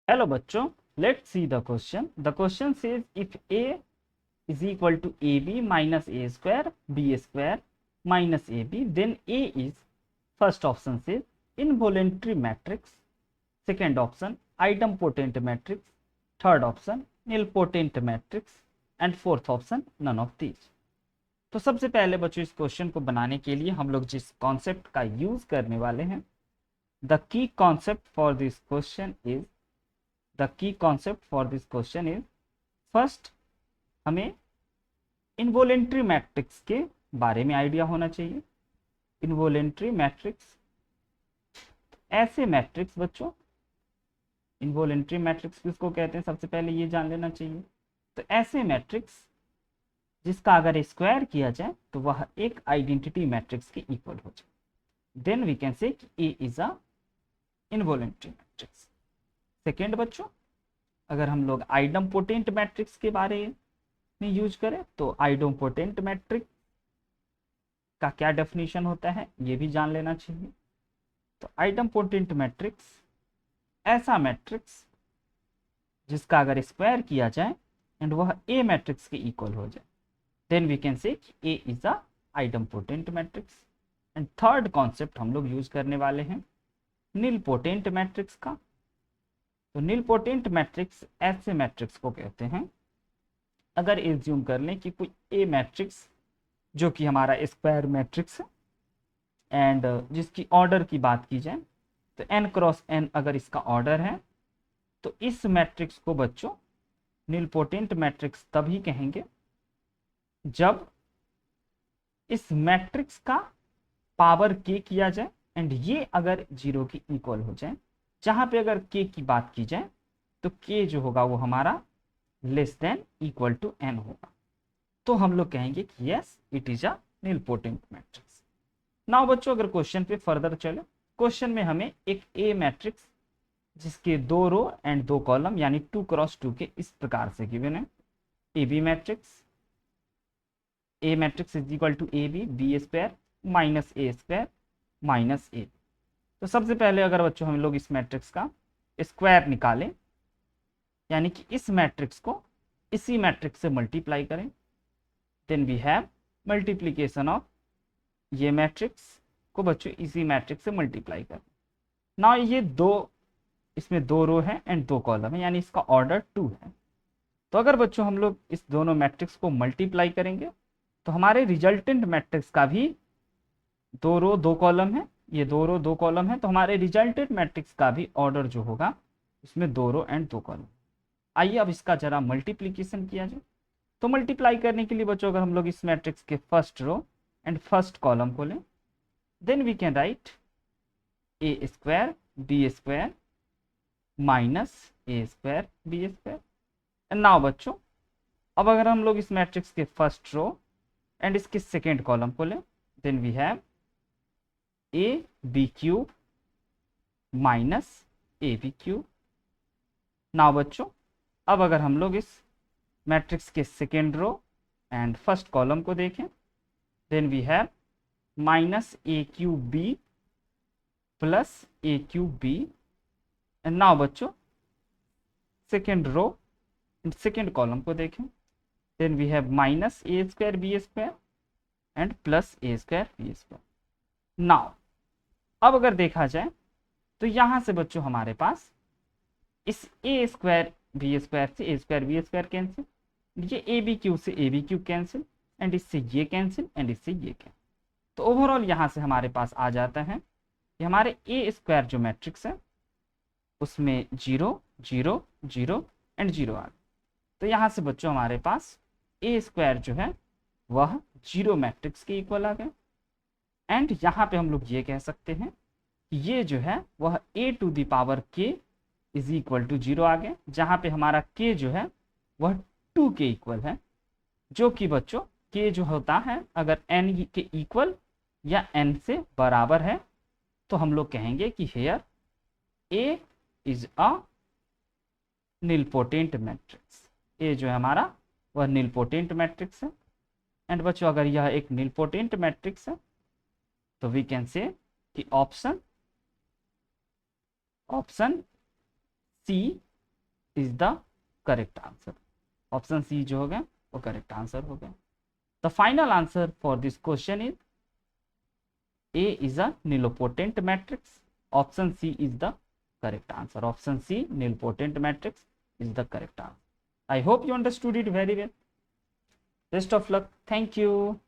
Hello बच्चों, let's see the question. The question says if A is equal to AB minus A square B square minus AB, then A is, first option says involuntary matrix, second option idempotent matrix, third option nilpotent matrix and fourth option none of these. तो सबसे पहले बच्चों इस question को बनाने के लिए हम लोग जिस कॉन्सेप्ट का यूज करने वाले हैं, the key concept for this question is first हमें इनवोलेंट्री मैट्रिक्स के बारे में आइडिया होना चाहिए। इनवोलेंट्री मैट्रिक्स, ऐसे मैट्रिक्स बच्चों, इनवोलेंट्री मैट्रिक्स किसको कहते हैं सबसे पहले ये जान लेना चाहिए। तो ऐसे मैट्रिक्स जिसका अगर स्क्वायर किया जाए तो वह एक आइडेंटिटी मैट्रिक्स के इक्वल हो जाए, then we can say A is a involutory matrix. Second बच्चों, अगर हम लोग आइडमपोटेंट मैट्रिक्स के बारे में यूज करें तो आइडमपोटेंट मैट्रिक्स का क्या डेफिनेशन होता है ये भी जान लेना चाहिए। तो आइडमपोटेंट मैट्रिक्स ऐसा मैट्रिक्स जिसका अगर स्क्वायर किया जाए एंड वह ए मैट्रिक्स के इक्वल हो जाए, then we can say A is a idempotent matrix. And third concept हम लोग यूज करने वाले हैं निलपोटेंट मैट्रिक्स का। तो निलपोटेंट मैट्रिक्स ऐसे मैट्रिक्स को कहते हैं, अगर एज्यूम कर लें कि कोई ए मैट्रिक्स जो कि हमारा स्क्वायर मैट्रिक्स है एंड जिसकी ऑर्डर की बात की जाए तो n क्रॉस n अगर इसका ऑर्डर है, तो इस मैट्रिक्स को बच्चों निलपोटेंट मैट्रिक्स तभी कहेंगे जब इस मैट्रिक्स का पावर k किया जाए एंड ये अगर 0 की इक्वल हो जाए। जहां पे अगर k की बात की जाए तो k जो होगा वो हमारा less than equal to n होगा, तो हम लोग कहेंगे कि yes it is a nilpotent matrix. Now बच्चों अगर क्वेश्चन पे फर्दर चले, क्वेश्चन में हमें एक ए मैट्रिक्स जिसके 2 रो एंड 2 कॉलम यानी 2 क्रॉस 2 के इस प्रकार से गिवन है। A B matrix, A matrix is equal to A B B square minus A square minus A. तो सबसे पहले अगर बच्चों हम लोग इस मैट्रिक्स का स्क्वायर निकालें, यानी कि इस मैट्रिक्स को इसी मैट्रिक्स से मल्टीप्लाई करें, then we have multiplication of ये मैट्रिक्स को बच्चों इसी मैट्रिक्स से मल्टीप्लाई करें। ना ये इसमें 2 रो है एंड 2 कॉलम है, यानी इसका ऑर्डर 2 है। तो अगर बच्चों हम लोग इस दोनों मैट्रिक्स को मल्टीप्लाई करेंगे तो हमारे रिजल्टेंट मैट्रिक्स का भी 2 रो 2 कॉलम है, ये 2 रो 2 कॉलम है, तो हमारे रिजल्टेंट मैट्रिक्स का भी ऑर्डर जो होगा उसमें 2 रो एंड 2 कॉलम। आइए अब इसका जरा मल्टीप्लीकेशन किया जाए। तो मल्टीप्लाई करने के लिए बच्चों अगर हम लोग इस मैट्रिक्स के first row and first column को लें, then we can write a square B square minus A square B square. And now बच्चों अब अगर हम लोग इस मैट्रिक्स के फर्स्ट रो एंड इसके सेकेंड कॉलम को लें, then we have a b cube minus a b cube. Now बच्चों अब अगर हम लोग इस मैट्रिक्स के second row and first column को देखें, then we have minus A cube B plus A cube B. And now बच्चों second row and second column को देखें, then we have minus A square B square and plus A square B square. Now अब अगर देखा जाए तो यहां से बच्चों हमारे पास इस ए स्क्वायर बी स्क्वायर से a square B square cancel, ये ए बी क्यूब से a b cube cancel and इससे ये कैंसिल एंड इससे ये कैंसिल। तो ओवरऑल यहां से हमारे पास आ जाता है कि हमारे ए स्क्वायर जो मैट्रिक्स है उसमें 0 0 0 एंड 0 आ गया। तो यहाँ से बच्चों हमारे पास ए स्क्वायर जो है वह 0 मैट्रिक्स के इक्वल आ गया। एंड यहाँ पे हम लोग ये कह सकते हैं कि ये जो है वह ए टू द पावर के इज इक्वल टू 0 आ गया, जहाँ पे हमारा के जो है वह 2 के इक्वल है, जो कि बच्चों के जो होता है अगर n के इक्वल या n से बराबर है तो हम लोग कहेंगे कि here A is a nilpotent matrix. A जो है हमारा वह निलपोटेंट मैट्रिक्स है। एंड बच्चों अगर यह एक निलपोटेंट मैट्रिक्स है तो वी कैन से कि option C is the correct answer. Option C जो हो गया वो करेक्ट आंसर हो गया। The final answer for this question is a is a nilpotent matrix. Option C is the correct answer. Option C, nilpotent matrix, is the correct answer. I hope you understood it very well. Best of luck. Thank you.